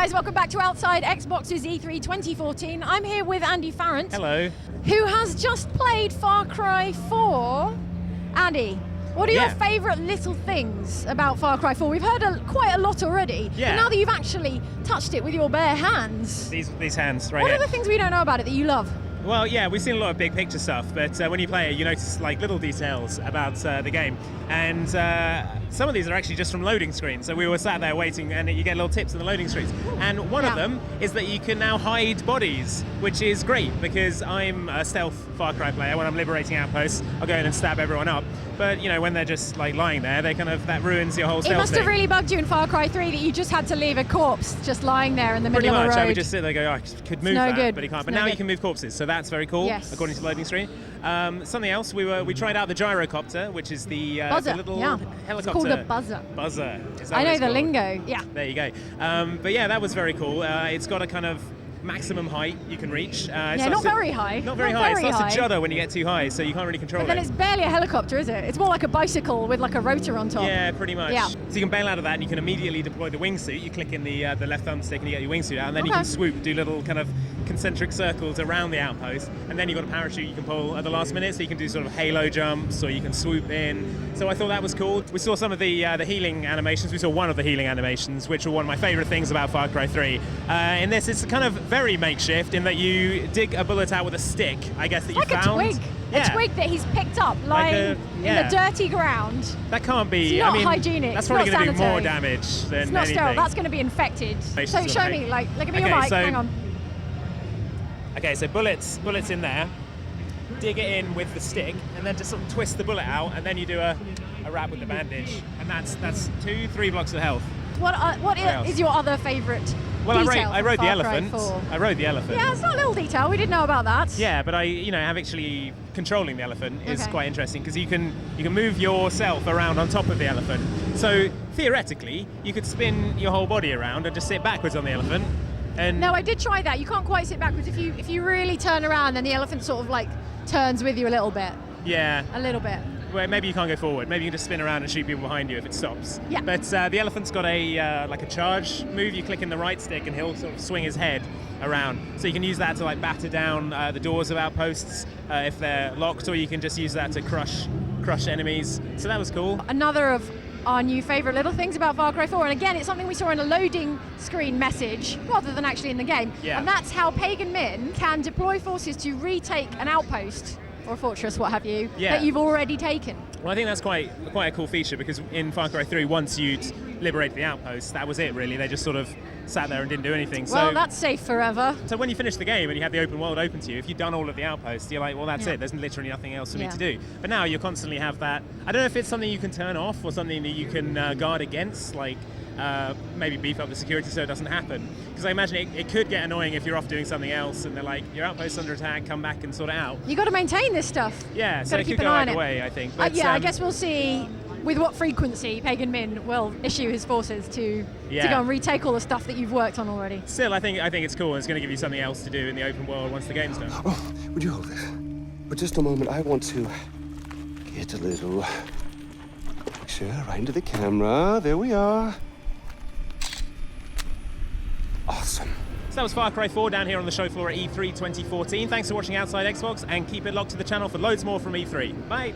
guys, welcome back to Outside Xbox's E3 2014. I'm here with Andy Farrant. Hello. Who has just played Far Cry 4. Andy, what are your favourite little things about Far Cry 4? We've heard quite a lot already, but now that you've actually touched it with your bare hands. These hands right What here. are the things we don't know about it that you love? Well, yeah, we've seen a lot of big picture stuff, but when you play it, you notice like little details about the game. And some of these are actually just from loading screens. So we were sat there waiting, and you get little tips in the loading screens. And one of them is that you can now hide bodies, which is great because I'm a stealth Far Cry player. When I'm liberating outposts, I'll go in and stab everyone up. But you know, when they're just like lying there, they that ruins your whole stealth. It must have really bugged you in Far Cry 3 that you just had to leave a corpse just lying there in the middle of the road. Pretty much, I would just sit there and go, oh, I could move that, but you can't. But now you can move corpses, so that's very cool, according to the loading screen. Something else, we tried out the Gyrocopter, which is the little helicopter. It's called a buzzer. Buzzer. I know the lingo, There you go. But yeah, that was very cool. It's got a kind of maximum height you can reach. Not very high. Not very high. It starts to judder when you get too high, so you can't really control it. But then it's barely a helicopter, is it? It's more like a bicycle with like a rotor on top. Yeah, pretty much. Yeah. So you can bail out of that and you can immediately deploy the wingsuit. You click in the left thumbstick and you get your wingsuit out, and then you can swoop, do little kind of concentric circles around the outpost, and then you've got a parachute you can pull at the last minute, so you can do sort of halo jumps or you can swoop in. So I thought that was cool. We saw some of the healing animations. We saw one of the healing animations, which were one of my favourite things about Far Cry 3. In this, it's kind of very makeshift in that you dig a bullet out with a stick, I guess, that you found. Like a twig. A twig that he's picked up lying in the dirty ground. That can't be. It's not hygienic. That's probably going to do more sanitary. damage than It's not anything. sterile. That's going to be infected. So show me, like, look at me your mic. Hang on. Okay, so bullets in there. Dig it in with the stick, and then just sort of twist the bullet out, and then you do a wrap with the bandage, and that's 2-3 blocks of health. What is your other favourite? Well, I rode the elephant. I rode the elephant. Yeah, it's not a little detail. We didn't know about that. Yeah, but have actually controlling the elephant is quite interesting because you can move yourself around on top of the elephant. So theoretically, you could spin your whole body around and just sit backwards on the elephant. And no, I did try that. You can't quite sit backwards. If you really turn around, then the elephant sort of like turns with you a little bit. Yeah. A little bit. Well, maybe you can't go forward. Maybe you can just spin around and shoot people behind you if it stops. Yeah. But the elephant's got a like a charge move. You click in the right stick and he'll sort of swing his head around. So you can use that to like batter down the doors of outposts if they're locked, or you can just use that to crush enemies. So that was cool. Another of our new favourite little things about Far Cry 4, and again, it's something we saw in a loading screen message rather than actually in the game. Yeah. And that's how Pagan Min can deploy forces to retake an outpost or a fortress, what have you, that you've already taken. Well, I think that's quite a cool feature because in Far Cry 3, once you'd liberated the outpost, that was it really. They just sort of sat there and didn't do anything. Well, that's safe forever. So when you finish the game and you have the open world open to you, if you've done all of the outposts, you're like, well, that's it. There's literally nothing else for me to do. But now you constantly have that. I don't know if it's something you can turn off or something that you can guard against, like maybe beef up the security so it doesn't happen. Because I imagine it could get annoying if you're off doing something else and they're like, your outpost's under attack, come back and sort it out. You got to maintain this stuff. Yeah, so it could go either way, I think. But, I guess we'll see with what frequency Pagan Min will issue his forces to go and retake all the stuff that you've worked on already. Still, I think it's cool. It's going to give you something else to do in the open world once the game's done. Oh, would you hold this? For just a moment, I want to get a little picture right into the camera. There we are. Awesome. So that was Far Cry 4 down here on the show floor at E3 2014. Thanks for watching Outside Xbox, and keep it locked to the channel for loads more from E3. Bye.